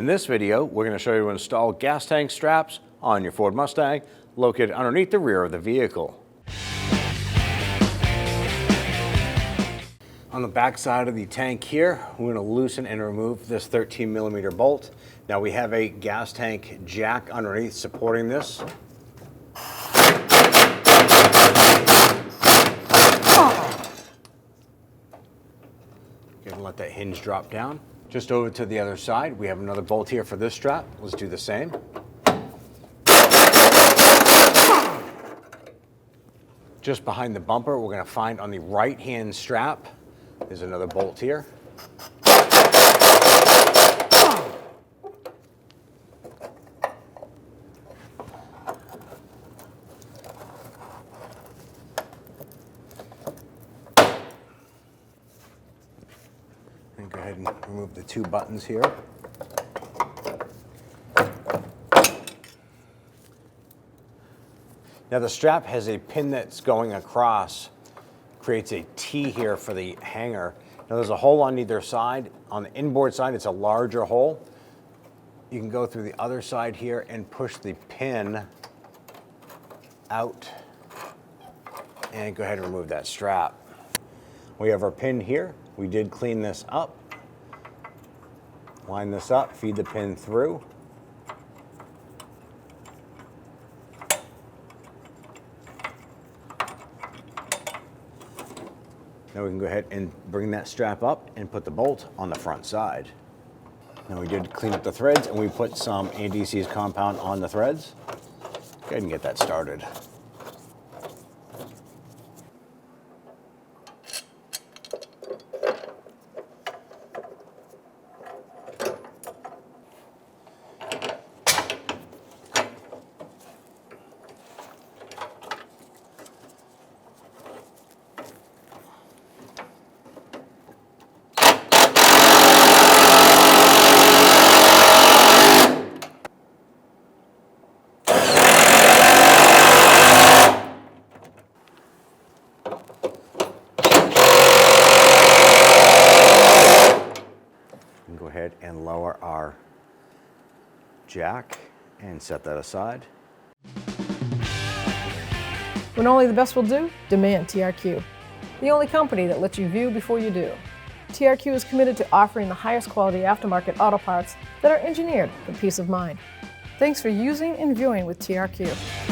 In this video, we're going to show you how to install gas tank straps on your Ford Mustang located underneath the rear of the vehicle. On the back side of the tank here, we're going to loosen and remove this 13mm bolt. Now we have a gas tank jack underneath supporting this. Go ahead and let that hinge drop down. Just over to the other side, we have another bolt here for this strap. Let's do the same. Just behind the bumper, we're going to find on the right-hand strap, there's another bolt here. And go ahead and remove the two buttons here. Now the strap has a pin that's going across, creates a T here for the hanger. Now there's a hole on either side. On the inboard side, it's a larger hole. You can go through the other side here and push the pin out and go ahead and remove that strap. We have our pin here. We did clean this up. Line this up, feed the pin through. Now we can go ahead and bring that strap up and put the bolt on the front side. Now we did clean up the threads and we put some anti-seize compound on the threads. Go ahead and get that started. Go ahead and lower our jack and set that aside. When only the best will do, demand TRQ. The only company that lets you view before you do. TRQ is committed to offering the highest quality aftermarket auto parts that are engineered for peace of mind. Thanks for using and viewing with TRQ.